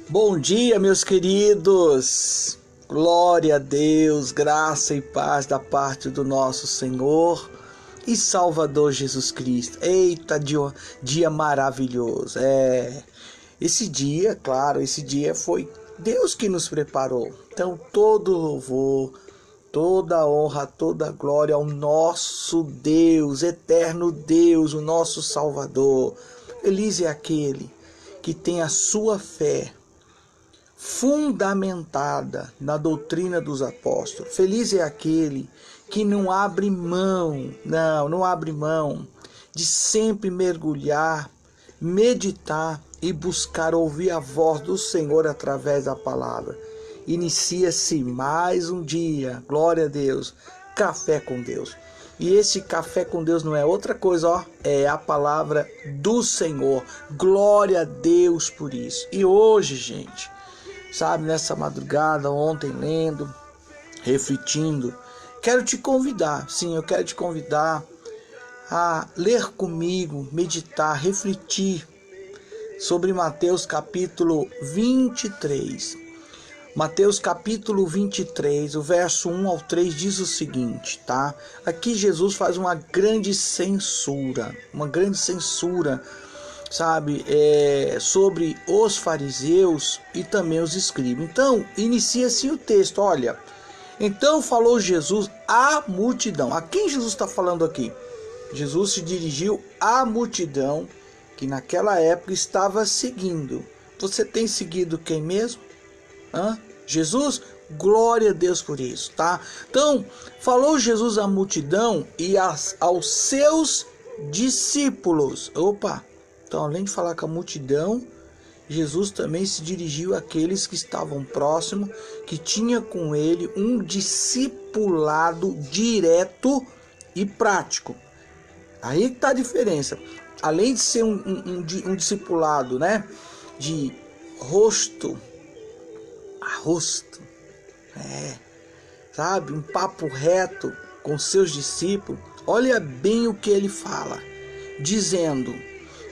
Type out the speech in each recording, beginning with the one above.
Bom dia, meus queridos. Glória a Deus, graça e paz da parte do nosso Senhor e Salvador Jesus Cristo. Eita, dia maravilhoso. Esse dia, claro, esse dia foi Deus que nos preparou. Então, todo louvor, toda honra, toda glória ao nosso Deus, eterno Deus, o nosso Salvador. Feliz é aquele que tem a sua fé fundamentada na doutrina dos apóstolos. Feliz é aquele que não abre mão, não abre mão de sempre mergulhar, meditar e buscar ouvir a voz do Senhor através da palavra. Inicia-se mais um dia, glória a Deus, café com Deus. E esse café com Deus não é outra coisa, é a palavra do Senhor. Glória a Deus por isso. E hoje, gente, sabe, nessa madrugada, ontem lendo, refletindo, quero te convidar, sim, eu quero te convidar a ler comigo, meditar, refletir sobre Mateus capítulo 23. Mateus capítulo 23, o verso 1 ao 3 diz o seguinte, tá? Aqui Jesus faz uma grande censura, sabe, sobre os fariseus e também os escribas. Então, inicia-se o texto, olha. Então falou Jesus à multidão. A quem Jesus está falando aqui? Jesus se dirigiu à multidão que naquela época estava seguindo. Você tem seguido quem mesmo? Jesus? Glória a Deus por isso, tá? Então, falou Jesus à multidão e aos seus discípulos. Então, além de falar com a multidão, Jesus também se dirigiu àqueles que estavam próximos, que tinha com ele um discipulado direto e prático. Aí que está a diferença. Além de ser um discipulado, né, de rosto a rosto, sabe, um papo reto com seus discípulos, olha bem o que ele fala, dizendo: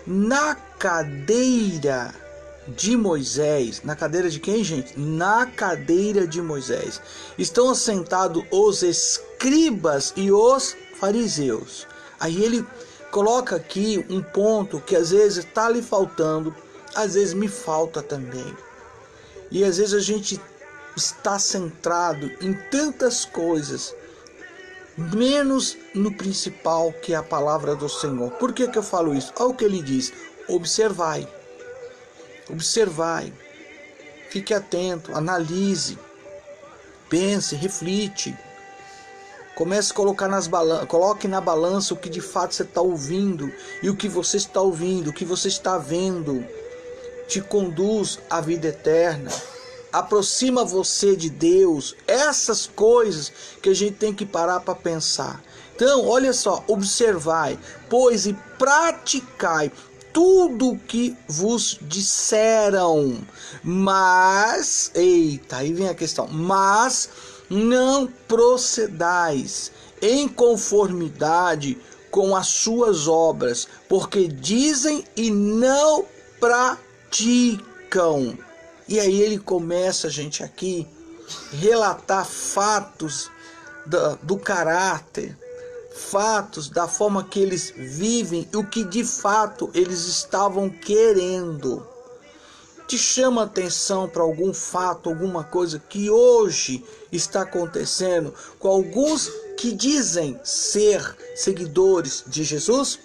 na cadeira de Moisés, na cadeira de quem, gente? Na cadeira de Moisés estão assentados os escribas e os fariseus. Aí ele coloca aqui um ponto que às vezes está lhe faltando, às vezes me falta também. E às vezes a gente está centrado em tantas coisas, menos no principal, que é a palavra do Senhor. Por que eu falo isso? Olha o que ele diz: observai, fique atento, analise, pense, reflite. Comece a colocar coloque na balança o que de fato você está ouvindo, e o que você está ouvindo, o que você está vendo, te conduz à vida eterna, aproxima você de Deus. Essas coisas que a gente tem que parar para pensar. Então, olha só, observai, pois, e praticai tudo o que vos disseram, mas, eita, aí vem a questão, mas não procedais em conformidade com as suas obras, porque dizem e não praticam. E aí ele começa, gente, aqui relatar fatos do caráter, fatos da forma que eles vivem e o que de fato eles estavam querendo. Te chama a atenção para algum fato, alguma coisa que hoje está acontecendo com alguns que dizem ser seguidores de Jesus?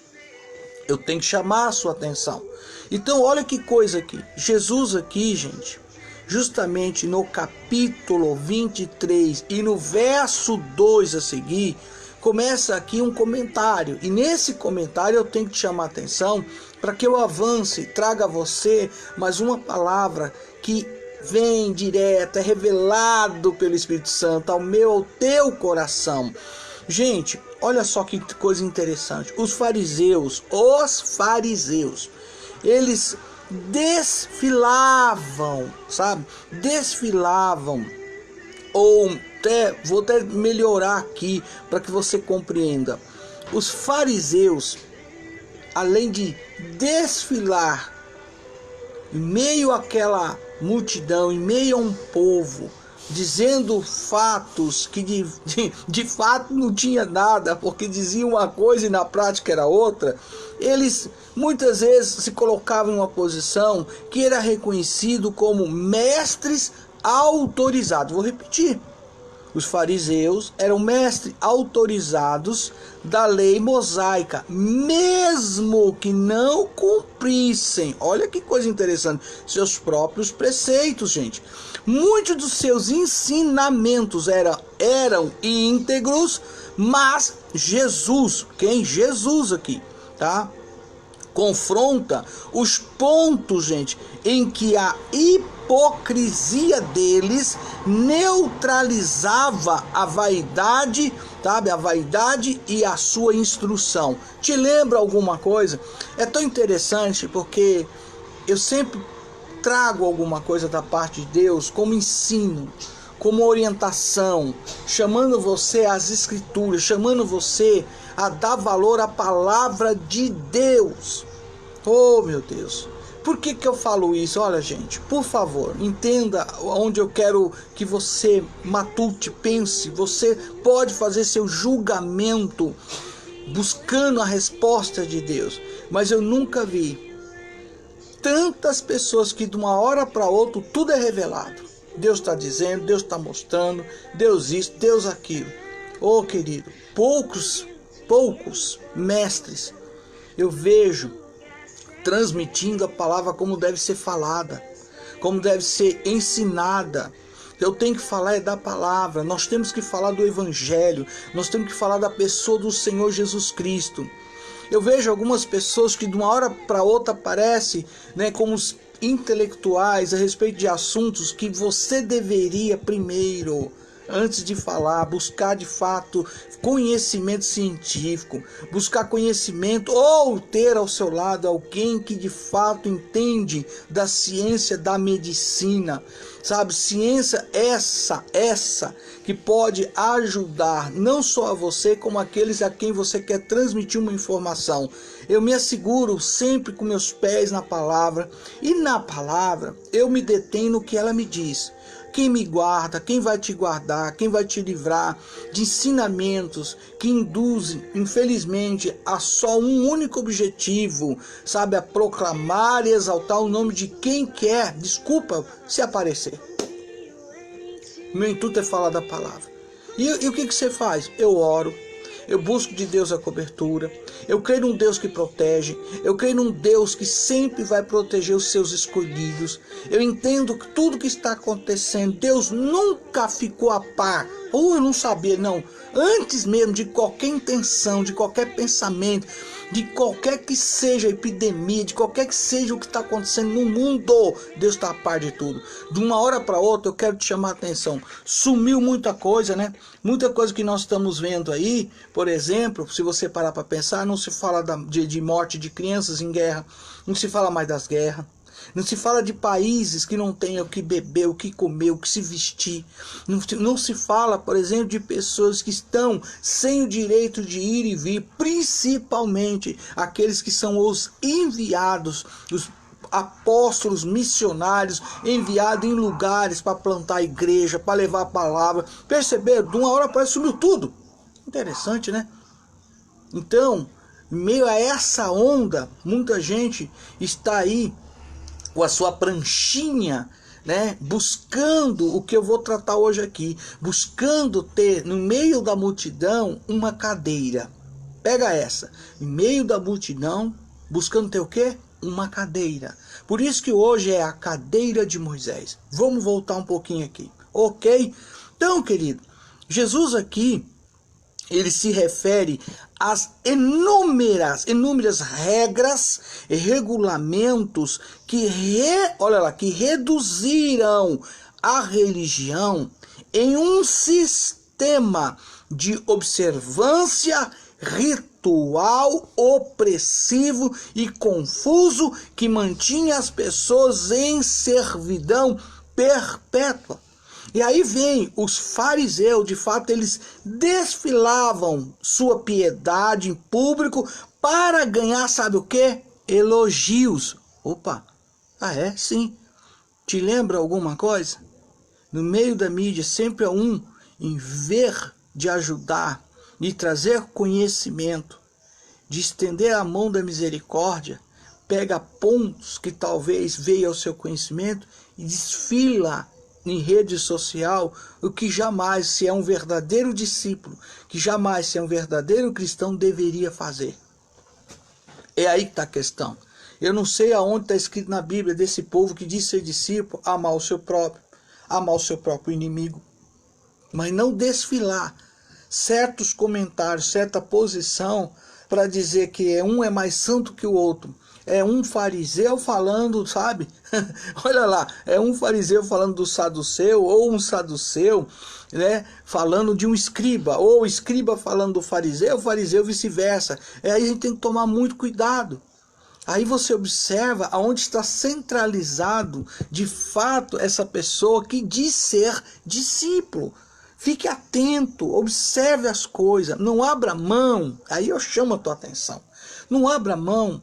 Eu tenho que chamar a sua atenção. Então, olha que coisa aqui. Jesus aqui, gente, justamente no capítulo 23 e no verso 2 a seguir, começa aqui um comentário. E nesse comentário eu tenho que te chamar a atenção para que eu avance, traga a você mais uma palavra que vem direto, é revelado pelo Espírito Santo ao teu coração. Gente, olha só que coisa interessante. Os fariseus, eles desfilavam, sabe? Vou até melhorar aqui para que você compreenda. Os fariseus, além de desfilar em meio àquela multidão, em meio a um povo, dizendo fatos que de fato não tinha nada, porque diziam uma coisa e na prática era outra, eles muitas vezes se colocavam em uma posição que era reconhecido como mestres autorizados. Vou repetir. Os fariseus eram mestres autorizados da lei mosaica, mesmo que não cumprissem, olha que coisa interessante, seus próprios preceitos, gente. Muitos dos seus ensinamentos eram íntegros, mas Jesus, quem? Jesus aqui, tá? Confronta os pontos, gente, em que a hipocrisia deles neutralizava a vaidade, sabe? A vaidade e a sua instrução. Te lembra alguma coisa? É tão interessante porque eu sempre trago alguma coisa da parte de Deus como ensino, como orientação, chamando você às escrituras, chamando você a dar valor à palavra de Deus. Oh, meu Deus. Por que eu falo isso? Olha, gente, por favor, entenda onde eu quero que você matute, pense. Você pode fazer seu julgamento buscando a resposta de Deus. Mas eu nunca vi tantas pessoas que de uma hora para outra tudo é revelado. Deus está dizendo, Deus está mostrando, Deus isso, Deus aquilo. Oh, querido, poucos mestres eu vejo transmitindo a palavra como deve ser falada, como deve ser ensinada. Eu tenho que falar é da palavra, nós temos que falar do evangelho, nós temos que falar da pessoa do Senhor Jesus Cristo. Eu vejo algumas pessoas que de uma hora para outra aparecem, né, como os intelectuais a respeito de assuntos que você deveria primeiro, antes de falar, buscar de fato conhecimento científico, buscar conhecimento ou ter ao seu lado alguém que de fato entende da ciência da medicina, sabe? Ciência essa que pode ajudar não só a você, como aqueles a quem você quer transmitir uma informação. Eu me asseguro sempre com meus pés na palavra, e na palavra eu me detenho no que ela me diz. Quem me guarda, quem vai te guardar, quem vai te livrar de ensinamentos que induzem, infelizmente, a só um único objetivo, sabe? A proclamar e exaltar o nome de quem quer, desculpa, se aparecer. Meu intuito é falar da palavra. E o que você faz? Eu oro. Eu busco de Deus a cobertura. Eu creio num Deus que protege. Eu creio num Deus que sempre vai proteger os seus escolhidos. Eu entendo que tudo que está acontecendo, Deus nunca ficou a par. Ou eu não sabia, não. Antes mesmo de qualquer intenção, de qualquer pensamento, de qualquer que seja a epidemia, de qualquer que seja o que está acontecendo no mundo, Deus está a par de tudo. De uma hora para outra eu quero te chamar a atenção. Sumiu muita coisa, né? Muita coisa que nós estamos vendo aí, por exemplo, se você parar para pensar, não se fala de morte de crianças em guerra, não se fala mais das guerras. Não se fala de países que não têm o que beber, o que comer, o que se vestir. Não se fala, por exemplo, de pessoas que estão sem o direito de ir e vir, principalmente aqueles que são os enviados, os apóstolos missionários enviados em lugares para plantar a igreja, para levar a palavra. Perceberam? De uma hora para outra sumiu tudo. Interessante, né? Então, em meio a essa onda, muita gente está aí com a sua pranchinha, né, buscando o que eu vou tratar hoje aqui, buscando ter no meio da multidão uma cadeira. Pega essa, em meio da multidão, buscando ter o quê? Uma cadeira. Por isso que hoje é a cadeira de Moisés. Vamos voltar um pouquinho aqui, ok? Então, querido, Jesus aqui, ele se refere às inúmeras regras e regulamentos que reduziram a religião em um sistema de observância ritual opressivo e confuso que mantinha as pessoas em servidão perpétua. E aí vem os fariseus, de fato eles desfilavam sua piedade em público para ganhar, sabe o que? Elogios. Opa, Ah, é? Sim. Te lembra alguma coisa? No meio da mídia sempre há um, em ver de ajudar, de trazer conhecimento, de estender a mão da misericórdia, pega pontos que talvez veio ao seu conhecimento e desfila em rede social o que jamais, se é um verdadeiro discípulo, que jamais, se é um verdadeiro cristão, deveria fazer. É aí que está a questão. Eu não sei aonde está escrito na Bíblia desse povo que diz ser discípulo, amar o seu próprio inimigo, mas não desfilar certos comentários, certa posição para dizer que um é mais santo que o outro. É um fariseu falando, sabe? Olha lá, é um fariseu falando do saduceu, ou um saduceu, né, falando de um escriba, ou o escriba falando do fariseu, o fariseu vice-versa. Aí a gente tem que tomar muito cuidado. Aí você observa aonde está centralizado, de fato, essa pessoa que diz ser discípulo. Fique atento, observe as coisas, não abra mão, aí eu chamo a tua atenção. Não abra mão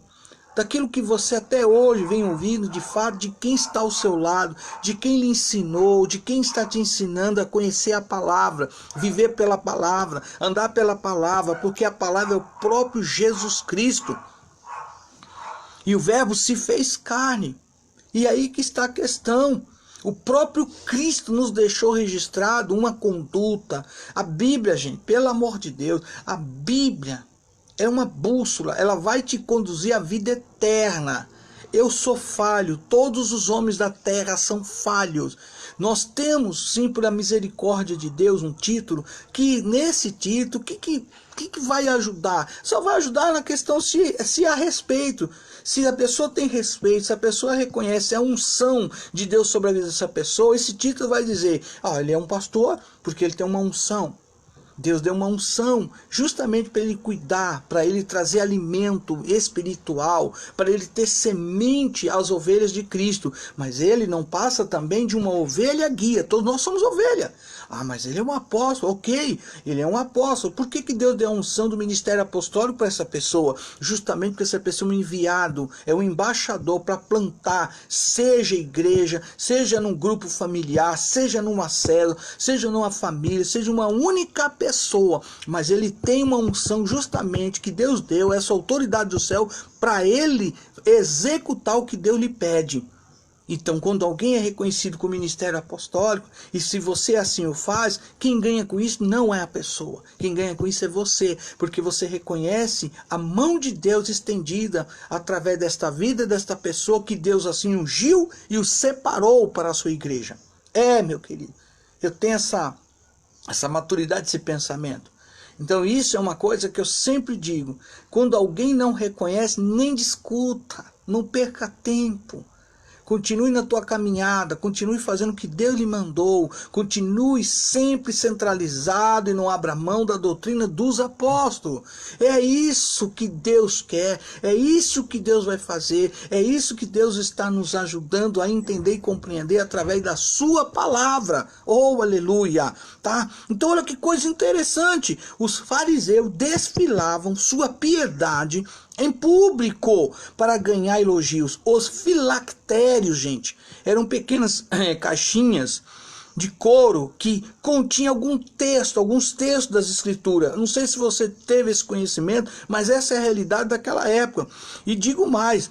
daquilo que você até hoje vem ouvindo, de fato, de quem está ao seu lado, de quem lhe ensinou, de quem está te ensinando a conhecer a palavra, viver pela palavra, andar pela palavra, porque a palavra é o próprio Jesus Cristo. E o verbo se fez carne. E aí que está a questão. O próprio Cristo nos deixou registrado uma conduta. A Bíblia, gente, pelo amor de Deus, a Bíblia é uma bússola. Ela vai te conduzir à vida eterna. Eu sou falho, todos os homens da terra são falhos. Nós temos, sim, por a misericórdia de Deus, um título, que nesse título, o que vai ajudar? Só vai ajudar na questão se há respeito. Se a pessoa tem respeito, se a pessoa reconhece a unção de Deus sobre a vida dessa pessoa, esse título vai dizer, ele é um pastor porque ele tem uma unção. Deus deu uma unção justamente para ele cuidar, para ele trazer alimento espiritual, para ele ter semente às ovelhas de Cristo. Mas ele não passa também de uma ovelha guia. Todos nós somos ovelha. Mas ele é um apóstolo. Ok, ele é um apóstolo. Por que Deus deu a unção do ministério apostólico para essa pessoa? Justamente porque essa pessoa é um enviado, é um embaixador para plantar, seja igreja, seja num grupo familiar, seja numa célula, seja numa família, seja uma única pessoa, mas ele tem uma unção justamente que Deus deu, essa autoridade do céu, para ele executar o que Deus lhe pede. Então, quando alguém é reconhecido com o ministério apostólico, e se você assim o faz, quem ganha com isso não é a pessoa. Quem ganha com isso é você, porque você reconhece a mão de Deus estendida através desta vida, desta pessoa que Deus assim ungiu e o separou para a sua igreja. Meu querido, eu tenho essa maturidade, esse pensamento. Então isso é uma coisa que eu sempre digo, quando alguém não reconhece, nem discuta, não perca tempo. Continue na tua caminhada, continue fazendo o que Deus lhe mandou, continue sempre centralizado e não abra mão da doutrina dos apóstolos. É isso que Deus quer, é isso que Deus vai fazer, é isso que Deus está nos ajudando a entender e compreender através da sua palavra. Oh, aleluia! Tá? Então olha que coisa interessante, os fariseus desfilavam sua piedade em público para ganhar elogios. Os filactérios, gente, eram pequenas caixinhas de couro que continha alguns textos das escrituras. Não sei se você teve esse conhecimento, mas essa é a realidade daquela época. E digo mais,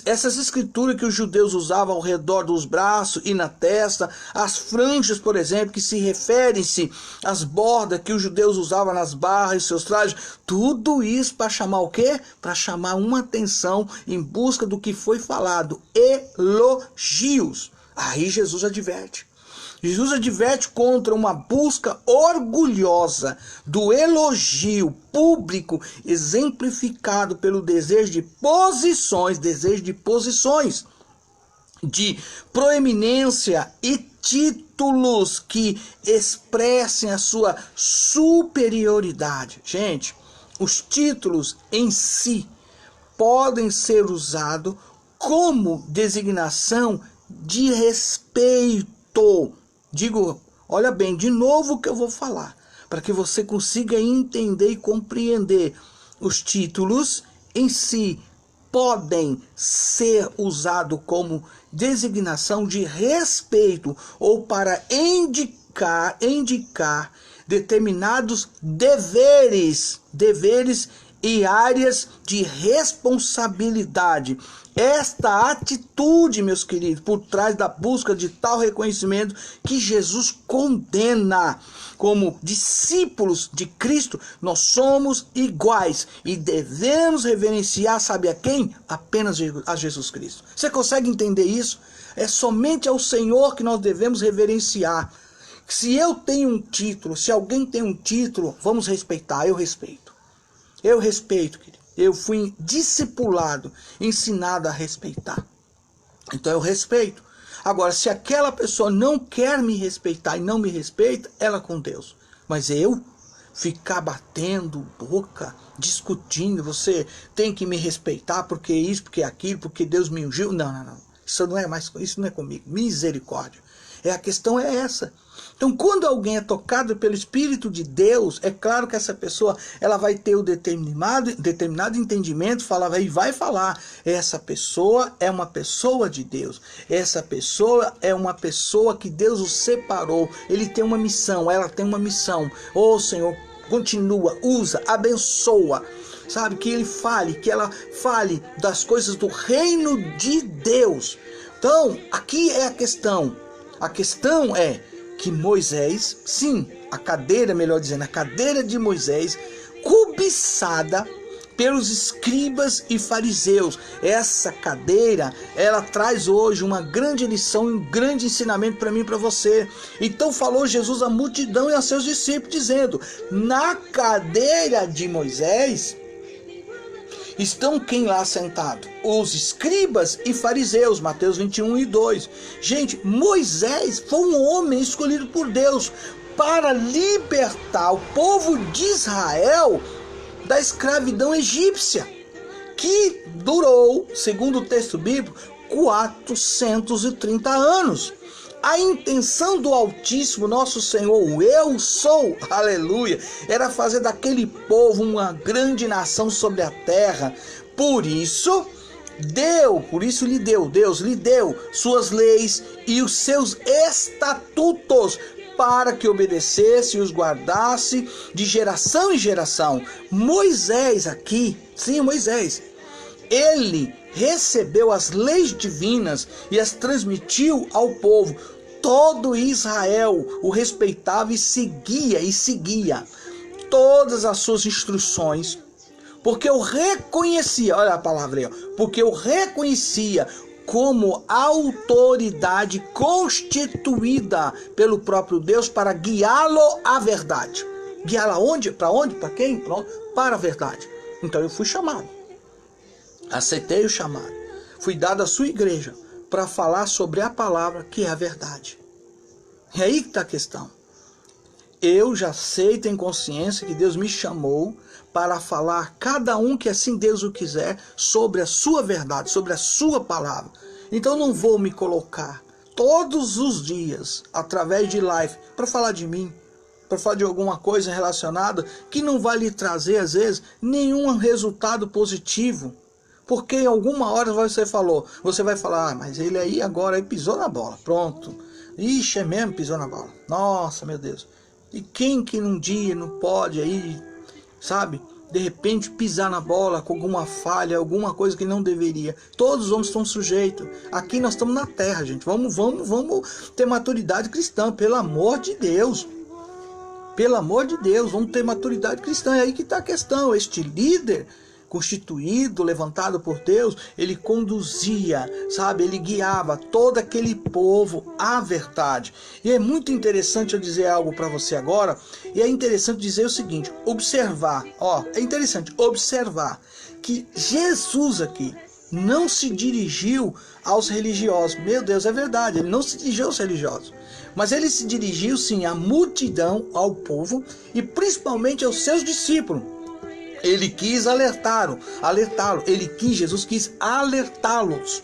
essas escrituras que os judeus usavam ao redor dos braços e na testa, as franjas, por exemplo, que se referem-se às bordas que os judeus usavam nas barras e seus trajes, tudo isso para chamar o quê? Para chamar uma atenção em busca do que foi falado, elogios. Aí Jesus adverte. Jesus adverte contra uma busca orgulhosa do elogio público exemplificado pelo desejo de posições, de proeminência e títulos que expressem a sua superioridade. Gente, os títulos em si podem ser usados como designação de respeito. Digo, olha bem, de novo o que eu vou falar, para que você consiga entender e compreender. Os títulos em si podem ser usados como designação de respeito ou para indicar determinados deveres e áreas de responsabilidade. Esta atitude, meus queridos, por trás da busca de tal reconhecimento que Jesus condena. Como discípulos de Cristo, nós somos iguais e devemos reverenciar, sabe a quem? Apenas a Jesus Cristo. Você consegue entender isso? É somente ao Senhor que nós devemos reverenciar. Se eu tenho um título, se alguém tem um título, vamos respeitar, eu respeito. Eu respeito, querido. Eu fui discipulado, ensinado a respeitar. Então eu respeito. Agora, se aquela pessoa não quer me respeitar e não me respeita, ela com Deus. Mas eu ficar batendo boca, discutindo, você tem que me respeitar porque isso, porque aquilo, porque Deus me ungiu. Não. Isso não é comigo. Misericórdia. A questão é essa. Então, quando alguém é tocado pelo Espírito de Deus, é claro que essa pessoa ela vai ter o determinado entendimento, vai falar, essa pessoa é uma pessoa de Deus, essa pessoa é uma pessoa que Deus o separou, ele tem uma missão, ela tem uma missão. Ô Senhor, continua, usa, abençoa, sabe, que ele fale, que ela fale das coisas do reino de Deus. Então, aqui é a questão é que Moisés, sim, a cadeira de Moisés, cobiçada pelos escribas e fariseus. Essa cadeira, ela traz hoje uma grande lição, um grande ensinamento para mim e para você. Então falou Jesus à multidão e a seus discípulos, dizendo, na cadeira de Moisés estão quem lá sentado? Os escribas e fariseus, Mateus 21:2. Gente, Moisés foi um homem escolhido por Deus para libertar o povo de Israel da escravidão egípcia, que durou, segundo o texto bíblico, 430 anos. A intenção do Altíssimo, nosso Senhor, o Eu Sou, aleluia, era fazer daquele povo uma grande nação sobre a terra. Por isso Deus lhe deu suas leis e os seus estatutos para que obedecesse e os guardasse de geração em geração. Moisés aqui, sim, Moisés, ele recebeu as leis divinas e as transmitiu ao povo. Todo Israel o respeitava e seguia todas as suas instruções, porque eu reconhecia, olha a palavra aí, porque eu reconhecia como autoridade constituída pelo próprio Deus para guiá-lo à verdade. Guiá-lo aonde? Para onde? Para quem? Para a verdade. Então eu fui chamado. Aceitei o chamado. Fui dado à sua igreja para falar sobre a palavra que é a verdade. É aí que está a questão. Eu já sei, tenho consciência que Deus me chamou para falar, cada um que assim Deus o quiser, sobre a sua verdade, sobre a sua palavra. Então não vou me colocar todos os dias, através de live, para falar de mim, para falar de alguma coisa relacionada que não vai lhe trazer, às vezes, nenhum resultado positivo. Porque em alguma hora você vai falar, mas ele aí agora pisou na bola, pronto. Ixi, é mesmo, pisou na bola. Nossa, meu Deus. E quem que num dia não pode aí, sabe, de repente pisar na bola com alguma falha, alguma coisa que não deveria. Todos os homens estão sujeitos. Aqui nós estamos na terra, gente. Vamos ter maturidade cristã, pelo amor de Deus. Pelo amor de Deus, vamos ter maturidade cristã. É aí que está a questão. Este líder constituído, levantado por Deus, ele conduzia, sabe, ele guiava todo aquele povo à verdade. E é muito interessante eu dizer algo para você agora, e é interessante dizer o seguinte, é interessante observar que Jesus aqui não se dirigiu aos religiosos. Meu Deus, é verdade, ele não se dirigiu aos religiosos, mas ele se dirigiu sim à multidão, ao povo e principalmente aos seus discípulos. Ele quis alertá-lo, Jesus quis alertá-los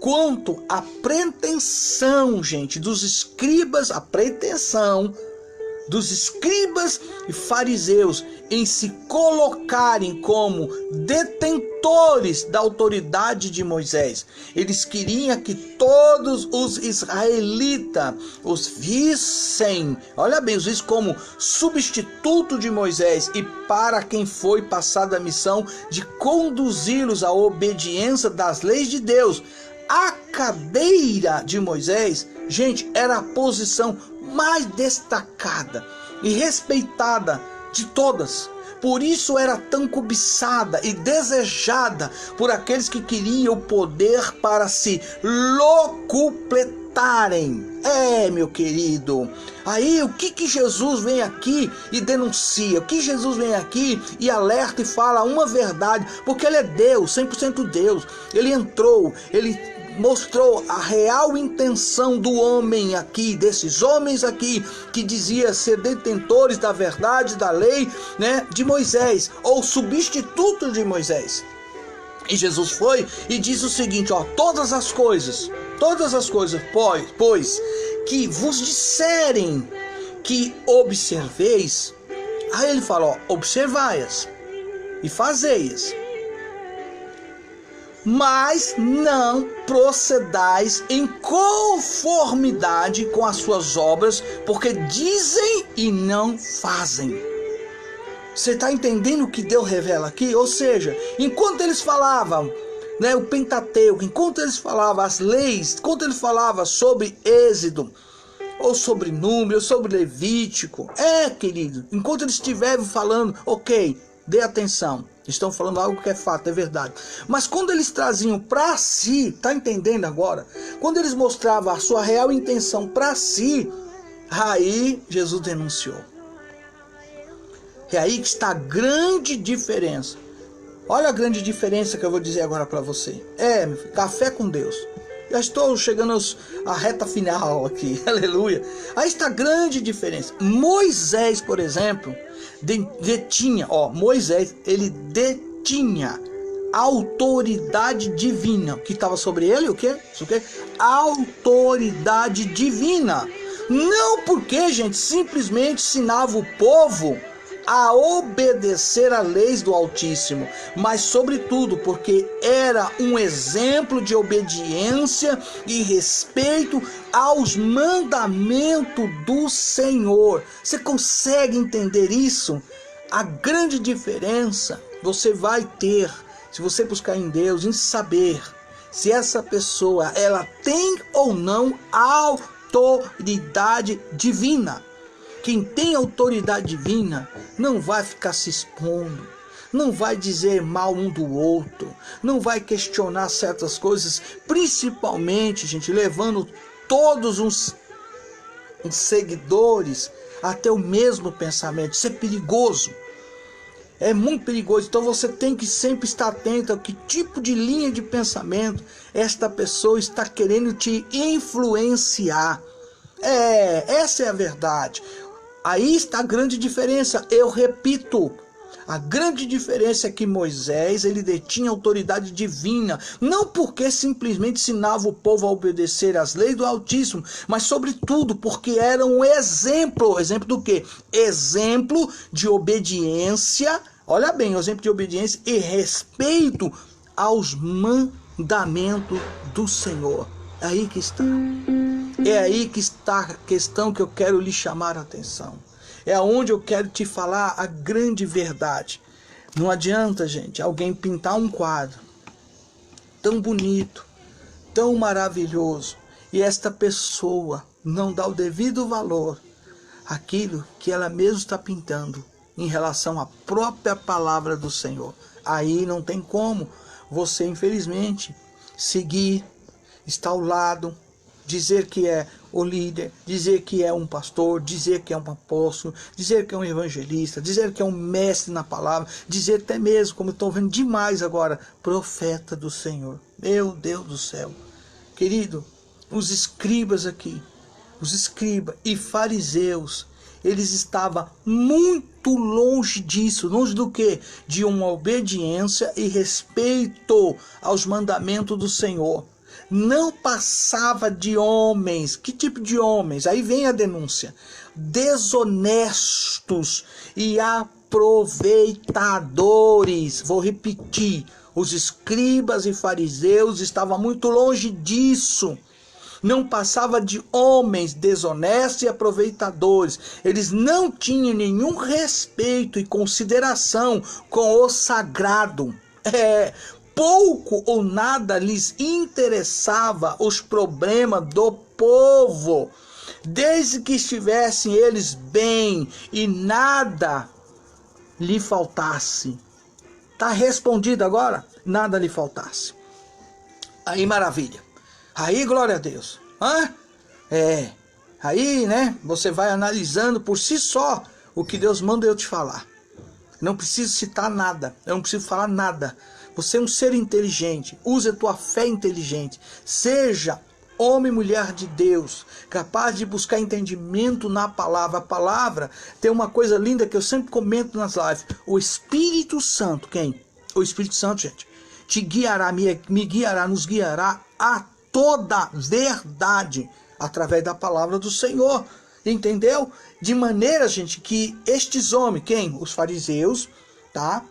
quanto à pretensão, gente, dos escribas, a pretensão dos escribas e fariseus em se colocarem como detentores da autoridade de Moisés. Eles queriam que todos os israelitas os vissem, olha bem, os vissem como substituto de Moisés e para quem foi passada a missão de conduzi-los à obediência das leis de Deus. A cadeira de Moisés, gente, era a posição mais destacada e respeitada de todas. Por isso era tão cobiçada e desejada por aqueles que queriam o poder para se locupletarem. Meu querido, aí o que Jesus vem aqui e denuncia? O que Jesus vem aqui e alerta e fala uma verdade? Porque ele é Deus, 100% Deus. Ele entrou, ele mostrou a real intenção do homem aqui, desses homens aqui, que dizia ser detentores da verdade, da lei, né, de Moisés, ou substituto de Moisés. E Jesus foi e diz o seguinte, todas as coisas, pois que vos disserem que observeis, aí ele fala, observai-as e fazei-as, mas não procedais em conformidade com as suas obras, porque dizem e não fazem. Você está entendendo o que Deus revela aqui? Ou seja, enquanto eles falavam, né, o Pentateuco, enquanto eles falavam as leis, enquanto eles falavam sobre Êxodo, ou sobre Número, ou sobre Levítico, querido, enquanto eles estiverem falando, ok, dê atenção, estão falando algo que é fato, é verdade. Mas quando eles traziam para si, tá entendendo agora? Quando eles mostravam a sua real intenção para si, aí Jesus denunciou. É aí que está a grande diferença. Olha a grande diferença que eu vou dizer agora para você. Meu filho, café com Deus. Já estou chegando à reta final aqui, aleluia. Aí está a grande diferença. Moisés, por exemplo, Moisés, ele detinha autoridade divina. O que estava sobre ele? O quê? Autoridade divina. Não porque, gente, simplesmente ensinava o povo a obedecer a leis do Altíssimo, mas sobretudo porque era um exemplo de obediência e respeito aos mandamentos do Senhor. Você consegue entender isso? A grande diferença você vai ter, se você buscar em Deus, em saber se essa pessoa ela tem ou não autoridade divina. Quem tem autoridade divina não vai ficar se expondo, não vai dizer mal um do outro, não vai questionar certas coisas, principalmente, gente, levando todos os seguidores a ter o mesmo pensamento. Isso é perigoso, é muito perigoso. Então você tem que sempre estar atento a que tipo de linha de pensamento esta pessoa está querendo te influenciar. Essa é a verdade. Aí está a grande diferença, eu repito, a grande diferença é que Moisés, ele detinha autoridade divina, não porque simplesmente ensinava o povo a obedecer às leis do Altíssimo, mas sobretudo porque era um exemplo do quê? Exemplo de obediência, olha bem, exemplo de obediência e respeito aos mandamentos do Senhor. É aí que está. É aí que está a questão que eu quero lhe chamar a atenção. É aonde eu quero te falar a grande verdade. Não adianta, gente, alguém pintar um quadro tão bonito, tão maravilhoso, e esta pessoa não dá o devido valor àquilo que ela mesma está pintando em relação à própria palavra do Senhor. Aí não tem como você, infelizmente, seguir, estar ao lado, dizer que é o líder, dizer que é um pastor, dizer que é um apóstolo, dizer que é um evangelista, dizer que é um mestre na palavra, dizer até mesmo, como eu estou vendo demais agora, profeta do Senhor. Meu Deus do céu. Querido, os escribas aqui, os escribas e fariseus, eles estavam muito longe disso. Longe do quê? De uma obediência e respeito aos mandamentos do Senhor. não passava de homens. Que tipo de homens? Aí vem a denúncia. Desonestos e aproveitadores. Vou repetir. Os escribas e fariseus estavam muito longe disso. Não passava de homens desonestos e aproveitadores. Eles não tinham nenhum respeito e consideração com o sagrado. Pouco ou nada lhes interessava os problemas do povo, desde que estivessem eles bem e nada lhe faltasse. Tá respondido agora? Nada lhe faltasse. Aí maravilha. Aí glória a Deus. Aí, né, você vai analisando por si só o que Deus manda eu te falar. Não preciso citar nada, eu não preciso falar nada. Você é um ser inteligente, use a tua fé inteligente. Seja homem e mulher de Deus, capaz de buscar entendimento na palavra. A palavra tem uma coisa linda que eu sempre comento nas lives. O Espírito Santo, quem? O Espírito Santo, gente, te guiará, me guiará, nos guiará a toda verdade através da palavra do Senhor. Entendeu? De maneira, gente, que estes homens, quem? Os fariseus, tá?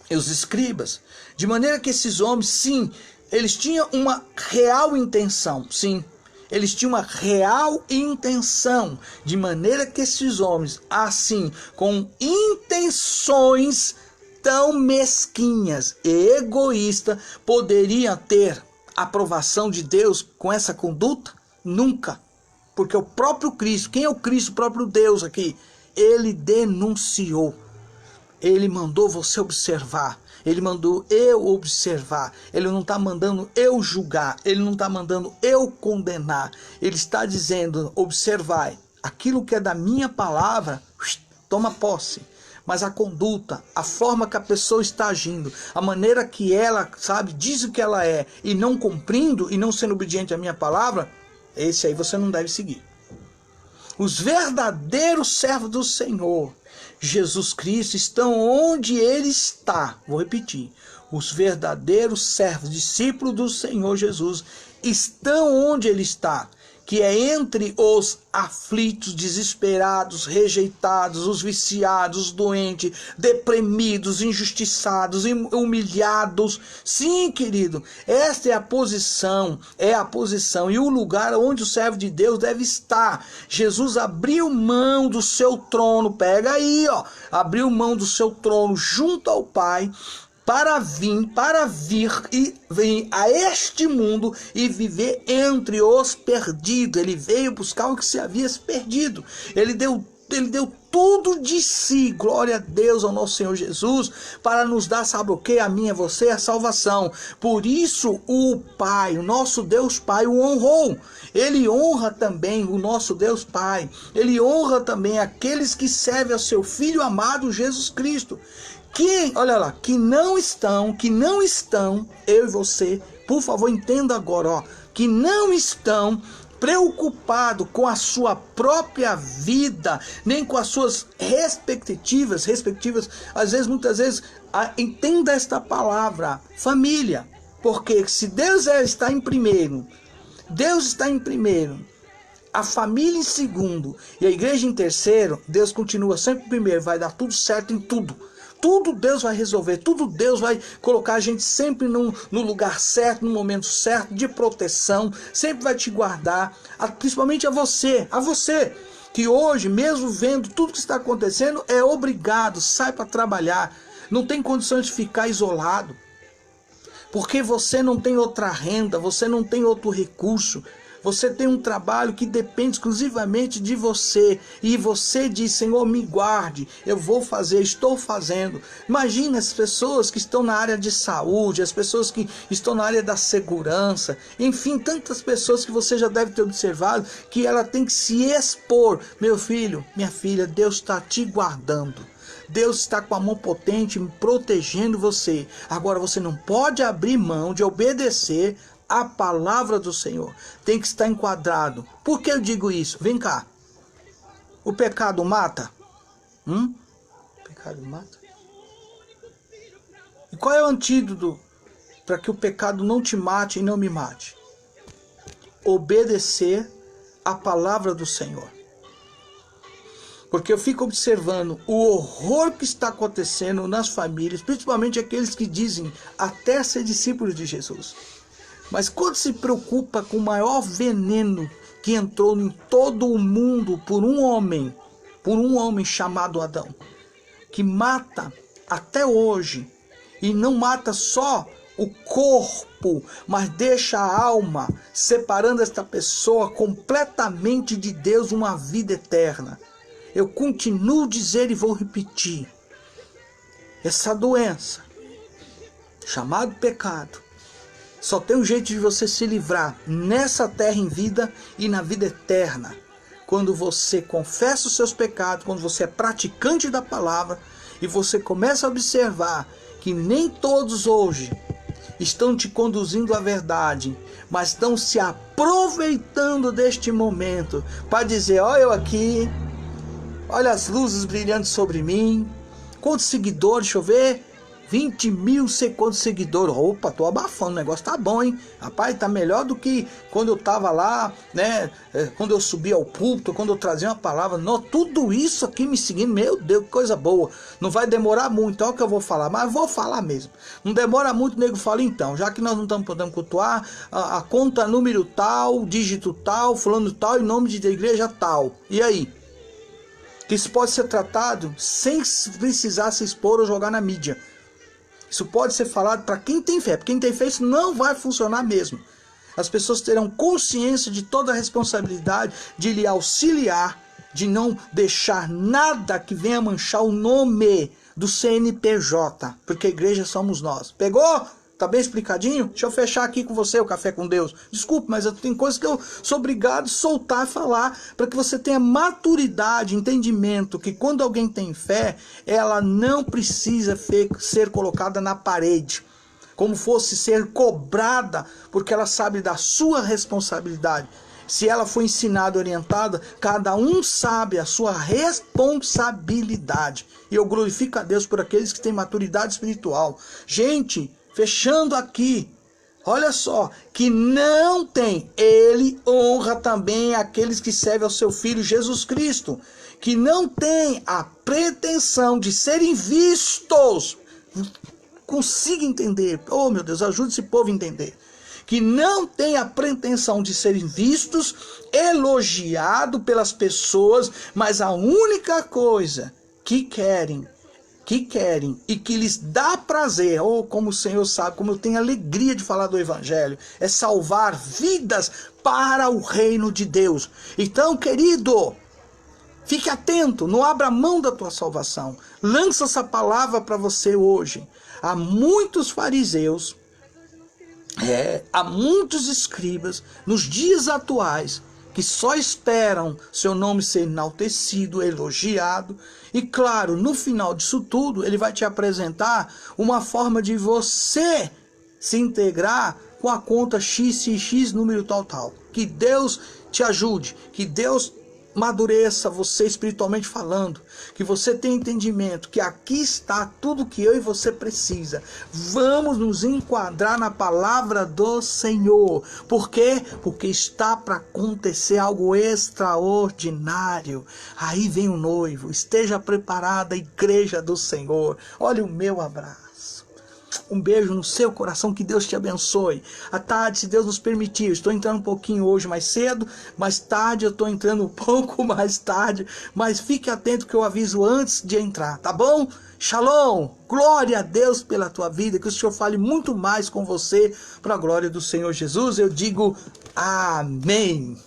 E os escribas. De maneira que esses homens, sim, eles tinham uma real intenção, sim. Eles tinham uma real intenção. De maneira que esses homens, assim, com intenções tão mesquinhas e egoístas, poderiam ter aprovação de Deus com essa conduta? Nunca. Porque o próprio Cristo, quem é o Cristo, o próprio Deus aqui, ele denunciou. Ele mandou você observar. Ele mandou eu observar. Ele não está mandando eu julgar. Ele não está mandando eu condenar. Ele está dizendo, observai. Aquilo que é da minha palavra, toma posse. Mas a conduta, a forma que a pessoa está agindo, a maneira que ela, sabe, diz o que ela é, e não cumprindo, e não sendo obediente à minha palavra, esse aí você não deve seguir. Os verdadeiros servos do Senhor, Jesus Cristo, estão onde Ele está. Vou repetir. Os verdadeiros servos, discípulos do Senhor Jesus, estão onde Ele está. Que é entre os aflitos, desesperados, rejeitados, os viciados, os doentes, deprimidos, injustiçados, humilhados. Sim, querido, esta é a posição e o lugar onde o servo de Deus deve estar. Jesus abriu mão do seu trono, pega aí, abriu mão do seu trono junto ao Pai, para vir e vir a este mundo e viver entre os perdidos. Ele veio buscar o que se havia perdido. Ele deu tudo de si, glória a Deus, ao nosso Senhor Jesus, para nos dar, sabe o que? A minha, você, a salvação. Por isso o Pai, o nosso Deus Pai, o honrou. Ele honra também o nosso Deus Pai. Ele honra também aqueles que servem ao seu Filho amado Jesus Cristo. Que, olha lá, que não estão, eu e você, por favor, entenda agora, que não estão preocupados com a sua própria vida, nem com as suas respectivas, às vezes, muitas vezes, entenda esta palavra, família, porque se Deus está em primeiro, a família em segundo e a igreja em terceiro, Deus continua sempre em primeiro, vai dar tudo certo em tudo. Tudo Deus vai resolver, tudo Deus vai colocar a gente sempre no lugar certo, no momento certo, de proteção, sempre vai te guardar, principalmente a você, que hoje, mesmo vendo tudo que está acontecendo, é obrigado, sai para trabalhar, não tem condições de ficar isolado, porque você não tem outra renda, você não tem outro recurso. Você tem um trabalho que depende exclusivamente de você. E você diz, Senhor, me guarde. Eu vou fazer, estou fazendo. Imagina as pessoas que estão na área de saúde, as pessoas que estão na área da segurança. Enfim, tantas pessoas que você já deve ter observado que ela tem que se expor. Meu filho, minha filha, Deus está te guardando. Deus está com a mão potente protegendo você. Agora você não pode abrir mão de obedecer a palavra do Senhor. Tem que estar enquadrado. Por que eu digo isso? Vem cá. O pecado mata? O pecado mata? E qual é o antídoto para que o pecado não te mate e não me mate? obedecer a palavra do Senhor. Porque eu fico observando o horror que está acontecendo nas famílias, principalmente aqueles que dizem até ser discípulos de Jesus. Mas quando se preocupa com o maior veneno que entrou em todo o mundo por um homem chamado Adão, que mata até hoje, e não mata só o corpo, mas deixa a alma, separando esta pessoa completamente de Deus, uma vida eterna. Eu continuo a dizer e vou repetir, essa doença, chamado pecado, só tem um jeito de você se livrar nessa terra em vida e na vida eterna. Quando você confessa os seus pecados, quando você é praticante da palavra e você começa a observar que nem todos hoje estão te conduzindo à verdade, mas estão se aproveitando deste momento para dizer, olha eu aqui, olha as luzes brilhando sobre mim, quantos seguidores, deixa eu ver, 20 mil, sei quantos seguidores. Opa, tô abafando, o negócio tá bom, hein? Rapaz, tá melhor do que quando eu tava lá, né? Quando eu subia ao púlpito, quando eu trazia uma palavra. Não, tudo isso aqui me seguindo, meu Deus, que coisa boa. Não vai demorar muito, é o que eu vou falar, mas vou falar mesmo. Não demora muito, o nego fala então, já que nós não estamos podendo cultuar, a conta número tal, dígito tal, fulano tal, em nome da igreja tal. E aí? Que isso pode ser tratado sem precisar se expor ou jogar na mídia. Isso pode ser falado para quem tem fé, porque quem tem fé isso não vai funcionar mesmo. As pessoas terão consciência de toda a responsabilidade de lhe auxiliar, de não deixar nada que venha manchar o nome do CNPJ, porque a igreja somos nós. Pegou? Tá bem explicadinho? Deixa eu fechar aqui com você o Café com Deus. Desculpe, mas tem coisas que eu sou obrigado a soltar e falar para que você tenha maturidade, entendimento, que quando alguém tem fé, ela não precisa ser colocada na parede, como fosse ser cobrada, porque ela sabe da sua responsabilidade. Se ela foi ensinada, orientada, cada um sabe a sua responsabilidade. E eu glorifico a Deus por aqueles que têm maturidade espiritual. Gente, fechando aqui, olha só, que não tem, ele honra também aqueles que servem ao seu Filho Jesus Cristo, que não tem a pretensão de serem vistos, consiga entender, oh meu Deus, ajude esse povo a entender, que não tem a pretensão de serem vistos, elogiados pelas pessoas, mas a única coisa que querem e que lhes dá prazer, ou como o Senhor sabe, como eu tenho alegria de falar do Evangelho, é salvar vidas para o reino de Deus. Então, querido, fique atento, não abra mão da tua salvação. Lança essa palavra para você hoje. Há muitos fariseus, há muitos escribas, nos dias atuais, que só esperam seu nome ser enaltecido, elogiado. E claro, no final disso tudo, ele vai te apresentar uma forma de você se integrar com a conta XXX número tal. Que Deus te ajude, que Deus madureça você espiritualmente falando, que você tenha entendimento que aqui está tudo que eu e você precisa. Vamos nos enquadrar na palavra do Senhor. Por quê? Porque está para acontecer algo extraordinário. Aí vem o noivo, esteja preparada a igreja do Senhor. Olha o meu abraço. Um beijo no seu coração, que Deus te abençoe. À tarde, se Deus nos permitir, estou entrando um pouquinho hoje mais cedo, mais tarde eu estou entrando um pouco mais tarde, mas fique atento que eu aviso antes de entrar, tá bom? Shalom, glória a Deus pela tua vida, que o Senhor fale muito mais com você, para a glória do Senhor Jesus, eu digo amém.